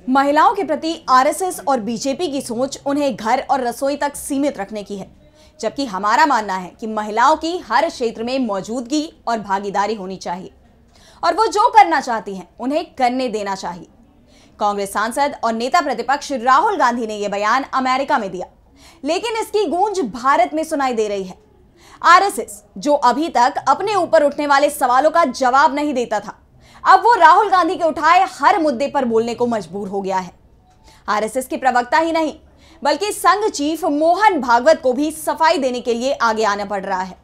महिलाओं के प्रति आरएसएस और बीजेपी की सोच उन्हें घर और रसोई तक सीमित रखने की है, जबकि हमारा मानना है कि महिलाओं की हर क्षेत्र में मौजूदगी और भागीदारी होनी चाहिए और वो जो करना चाहती हैं उन्हें करने देना चाहिए। कांग्रेस सांसद और नेता प्रतिपक्ष राहुल गांधी ने यह बयान अमेरिका में दिया, लेकिन इसकी गूंज भारत में सुनाई दे रही है। आरएसएस, जो अभी तक अपने ऊपर उठने वाले सवालों का जवाब नहीं देता था, अब वो राहुल गांधी के उठाए हर मुद्दे पर बोलने को मजबूर हो गया है। आरएसएस के प्रवक्ता ही नहीं, बल्कि संघ चीफ मोहन भागवत को भी सफाई देने के लिए आगे आना पड़ रहा है।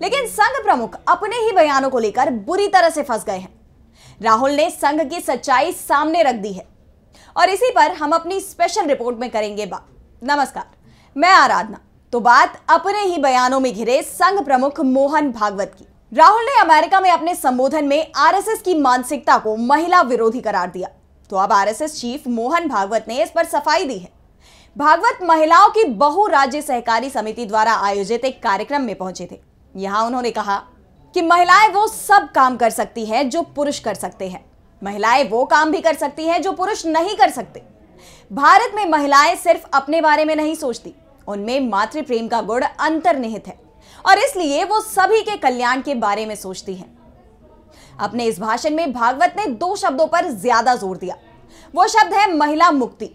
लेकिन संघ प्रमुख अपने ही बयानों को लेकर बुरी तरह से फंस गए हैं। राहुल ने संघ की सच्चाई सामने रख दी है और इसी पर हम अपनी स्पेशल रिपोर्ट में करेंगे बात। नमस्कार, मैं आराधना। तो बात अपने ही बयानों में घिरे संघ प्रमुख मोहन भागवत की। राहुल ने अमेरिका में अपने संबोधन में आरएसएस की मानसिकता को महिला विरोधी करार दिया, तो अब आरएसएस चीफ मोहन भागवत ने इस पर सफाई दी है। भागवत महिलाओं की बहु राज्य सहकारी समिति द्वारा आयोजित एक कार्यक्रम में पहुंचे थे। यहां उन्होंने कहा कि महिलाएं वो सब काम कर सकती हैं जो पुरुष कर सकते हैं। महिलाएं वो काम भी कर सकती हैं जो पुरुष नहीं कर सकते। भारत में महिलाएं सिर्फ अपने बारे में नहीं सोचती, उनमें मातृ प्रेम का गुण अंतर्निहित है और इसलिए वो सभी के कल्याण के बारे में सोचती हैं। अपने इस भाषण में भागवत ने दो शब्दों पर ज्यादा जोर दिया। वो शब्द है महिला मुक्ति।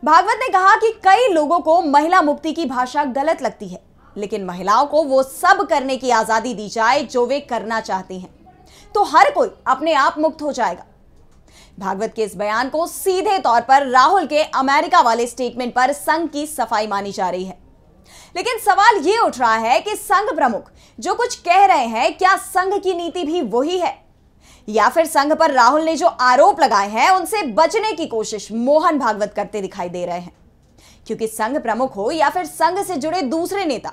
भागवत ने कहा कि कई लोगों को महिला मुक्ति की भाषा गलत लगती है, लेकिन महिलाओं को वो सब करने की आजादी दी जाए जो वे करना चाहती हैं, तो हर कोई अपने आप मुक्त हो जाएगा। भागवत के इस बयान को सीधे तौर पर राहुल के अमेरिका वाले स्टेटमेंट पर संघ की सफाई मानी जा रही है। लेकिन सवाल ये उठ रहा है कि संघ प्रमुख जो कुछ कह रहे हैं, क्या संघ की नीति भी वही है, या फिर संघ पर राहुल ने जो आरोप लगाए हैं उनसे बचने की कोशिश मोहन भागवत करते दिखाई दे रहे हैं। क्योंकि संघ प्रमुख हो या फिर संघ से जुड़े दूसरे नेता,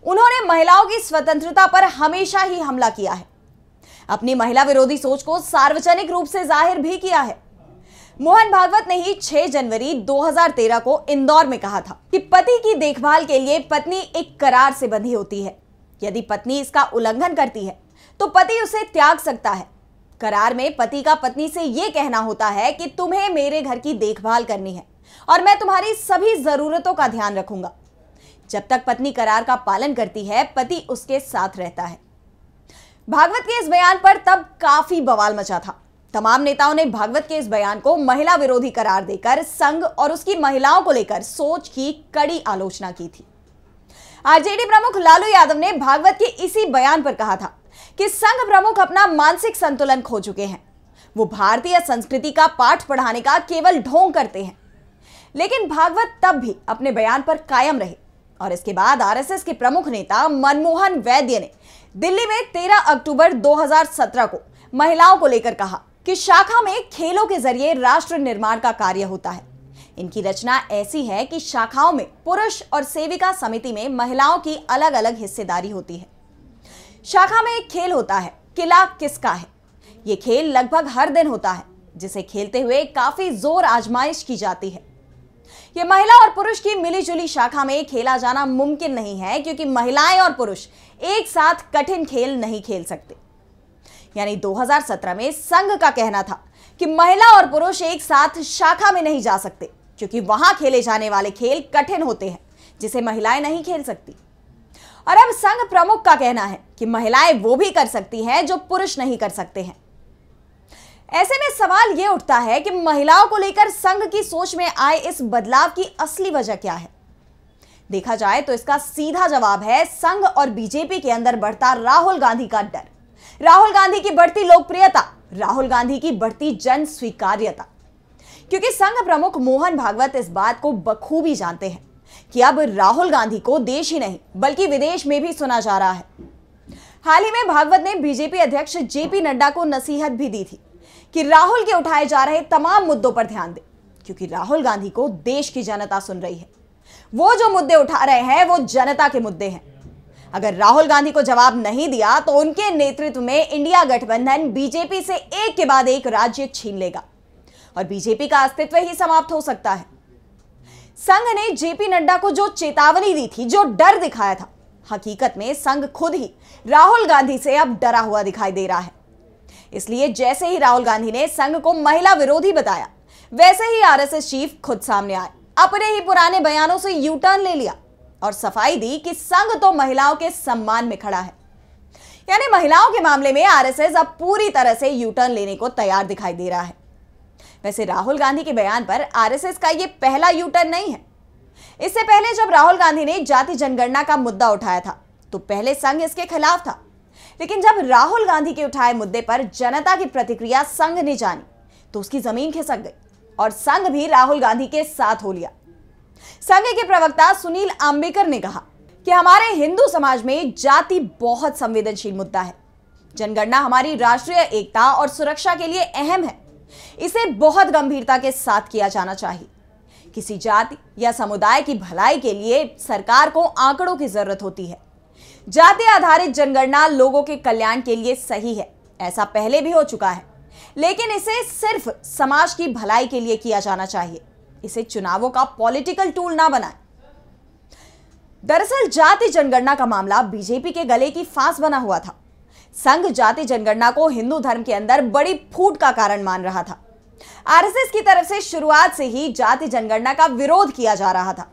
उन्होंने महिलाओं की स्वतंत्रता पर हमेशा ही हमला किया है। अपनी महिला विरोधी सोच को सार्वजनिक रूप से जाहिर भी किया है। मोहन भागवत ने ही 6 जनवरी 2013 को इंदौर में कहा था कि पति की देखभाल के लिए पत्नी एक करार से बंधी होती है। यदि पत्नी इसका उल्लंघन करती है तो पति उसे त्याग सकता है। करार में पति का पत्नी से यह कहना होता है कि तुम्हें मेरे घर की देखभाल करनी है और मैं तुम्हारी सभी जरूरतों का ध्यान रखूंगा। जब तक पत्नी करार का पालन करती है, पति उसके साथ रहता है। भागवत के इस बयान पर तब काफी बवाल मचा था। तमाम नेताओं ने भागवत के इस बयान को महिला विरोधी करार देकर संघ और उसकी महिलाओं को लेकर सोच की कड़ी आलोचना की थी। आरजेडी प्रमुख लालू यादव ने भागवत के इसी बयान पर कहा था कि संघ प्रमुख अपना मानसिक संतुलन खो चुके हैं। वो भारतीय संस्कृति का पाठ पढ़ाने का केवल ढोंग करते हैं। लेकिन भागवत तब भी अपने बयान पर कायम रहे और इसके बाद आरएसएस के प्रमुख नेता मनमोहन वैद्य ने दिल्ली में 13 अक्टूबर 2017 को महिलाओं को लेकर कहा कि शाखा में खेलों के जरिए राष्ट्र निर्माण का कार्य होता है। इनकी रचना ऐसी है कि शाखाओं में पुरुष और सेविका समिति में महिलाओं की अलग अलग हिस्सेदारी होती है। शाखा में एक खेल होता है, किला किसका है। यह खेल लगभग हर दिन होता है, जिसे खेलते हुए काफी जोर आजमाइश की जाती है। यह महिला और पुरुष की मिलीजुली शाखा में खेला जाना मुमकिन नहीं है, क्योंकि महिलाएं और पुरुष एक साथ कठिन खेल नहीं खेल सकते। यानी 2017 में संघ का कहना था कि महिला और पुरुष एक साथ शाखा में नहीं जा सकते, क्योंकि वहां खेले जाने वाले खेल कठिन होते हैं जिसे महिलाएं नहीं खेल सकती। और अब संघ प्रमुख का कहना है कि महिलाएं वो भी कर सकती हैं जो पुरुष नहीं कर सकते हैं। ऐसे में सवाल यह उठता है कि महिलाओं को लेकर संघ की सोच में आए इस बदलाव की असली वजह क्या है। देखा जाए तो इसका सीधा जवाब है संघ और बीजेपी के अंदर बढ़ता राहुल गांधी का डर, राहुल गांधी की बढ़ती लोकप्रियता, राहुल गांधी की बढ़ती जन स्वीकार्यता। क्योंकि संघ प्रमुख मोहन भागवत इस बात को बखूबी जानते हैं कि अब राहुल गांधी को देश ही नहीं बल्कि विदेश में भी सुना जा रहा है। हाल ही में भागवत ने बीजेपी अध्यक्ष जेपी नड्डा को नसीहत भी दी थी कि राहुल के उठाए जा रहे तमाम मुद्दों पर ध्यान दें, क्योंकि राहुल गांधी को देश की जनता सुन रही है। वो जो मुद्दे उठा रहे हैं वो जनता के मुद्दे हैं। अगर राहुल गांधी को जवाब नहीं दिया तो उनके नेतृत्व में इंडिया गठबंधन बीजेपी से एक के बाद एक राज्य छीन लेगा और बीजेपी का अस्तित्व ही समाप्त हो सकता है। संघ ने जेपी नड्डा को जो चेतावनी दी थी, जो डर दिखाया था, हकीकत में संघ खुद ही राहुल गांधी से अब डरा हुआ दिखाई दे रहा है। इसलिए जैसे ही राहुल गांधी ने संघ को महिला विरोधी बताया, वैसे ही आरएसएस चीफ खुद सामने आए, अपने ही पुराने बयानों से यू टर्न ले लिया और सफाई दी कि संघ तो महिलाओं के सम्मान में खड़ा है। यानी महिलाओं के मामले में आरएसएस अब पूरी तरह से यू टर्न लेने को तैयार दिखाई दे रहा है। वैसे राहुल गांधी के बयान पर आरएसएस का यह पहला यू टर्न नहीं है। इससे पहले जब राहुल गांधी ने जाति जनगणना का मुद्दा उठाया था तो पहले संघ इसके खिलाफ था, लेकिन जब राहुल गांधी के उठाए मुद्दे पर जनता की प्रतिक्रिया संघ ने जानी तो उसकी जमीन खिसक गई और संघ भी राहुल गांधी के साथ हो लिया। संघ के प्रवक्ता सुनील आंबेकर ने कहा कि हमारे हिंदू समाज में जाति बहुत संवेदनशील मुद्दा है। जनगणना हमारी राष्ट्रीय एकता और सुरक्षा के लिए अहम है। इसे बहुत गंभीरता के साथ किया जाना चाहिए। किसी जाति या समुदाय की भलाई के लिए सरकार को आंकड़ों की जरूरत होती है। जाति आधारित जनगणना लोगों के कल्याण के लिए सही है, ऐसा पहले भी हो चुका है, लेकिन इसे सिर्फ समाज की भलाई के लिए किया जाना चाहिए। इसे चुनावों का पॉलिटिकल टूल ना बनाएं। दरअसल जाति जनगणना का मामला बीजेपी के गले की फांस बना हुआ था। संघ जाति जनगणना को हिंदू धर्म के अंदर बड़ी फूट का कारण मान रहा था। आरएसएस की तरफ से शुरुआत से ही जाति जनगणना का विरोध किया जा रहा था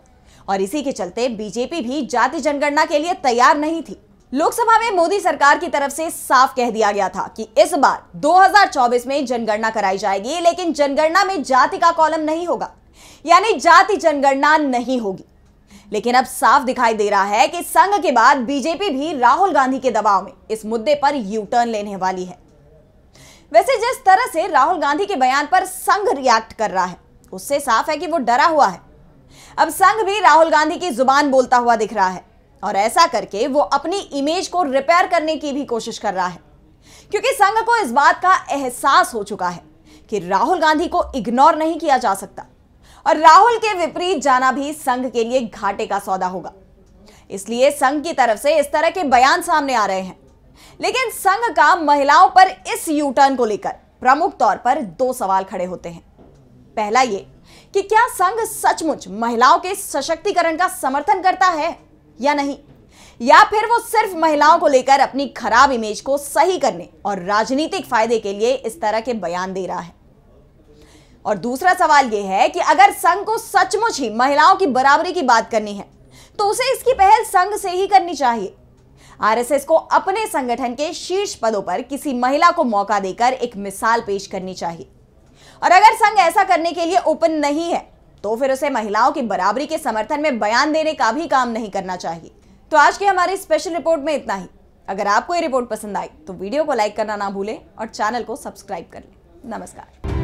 और इसी के चलते बीजेपी भी जाति जनगणना के लिए तैयार नहीं थी। लोकसभा में मोदी सरकार की तरफ से साफ कह दिया गया था कि इस बार 2024 में जनगणना कराई जाएगी, लेकिन जनगणना में जाति का कॉलम नहीं होगा, यानी जाति जनगणना नहीं होगी। लेकिन अब साफ दिखाई दे रहा है कि संघ के बाद बीजेपी भी राहुल गांधी के दबाव में इस मुद्दे पर यू टर्न लेने वाली है। वैसे जिस तरह से राहुल गांधी के बयान पर संघ रिएक्ट कर रहा है, उससे साफ है कि वो डरा हुआ है। अब संघ भी राहुल गांधी की जुबान बोलता हुआ दिख रहा है और ऐसा करके वो अपनी इमेज को रिपेयर करने की भी कोशिश कर रहा है, क्योंकि संघ को इस बात का एहसास हो चुका है कि राहुल गांधी को इग्नोर नहीं किया जा सकता और राहुल के विपरीत जाना भी संघ के लिए घाटे का सौदा होगा। इसलिए संघ की तरफ से इस तरह के बयान सामने आ रहे हैं। लेकिन संघ का महिलाओं पर इस यू टर्न को लेकर प्रमुख तौर पर दो सवाल खड़े होते हैं। पहला ये कि क्या संघ सचमुच महिलाओं के सशक्तिकरण का समर्थन करता है या नहीं, या फिर वो सिर्फ महिलाओं को लेकर अपनी खराब इमेज को सही करने और राजनीतिक फायदे के लिए इस तरह के बयान दे रहा है। और दूसरा सवाल यह है कि अगर संघ को सचमुच ही महिलाओं की बराबरी की बात करनी है तो उसे इसकी पहल संघ से ही करनी चाहिए। आरएसएस को अपने संगठन के शीर्ष पदों पर किसी महिला को मौका देकर एक मिसाल पेश करनी चाहिए। और अगर संघ ऐसा करने के लिए ओपन नहीं है तो फिर उसे महिलाओं की बराबरी के समर्थन में बयान देने का भी काम नहीं करना चाहिए। तो आज की हमारी स्पेशल रिपोर्ट में इतना ही। अगर आपको ये रिपोर्ट पसंद आई तो वीडियो को लाइक करना ना भूलें और चैनल को सब्सक्राइब कर लें। नमस्कार।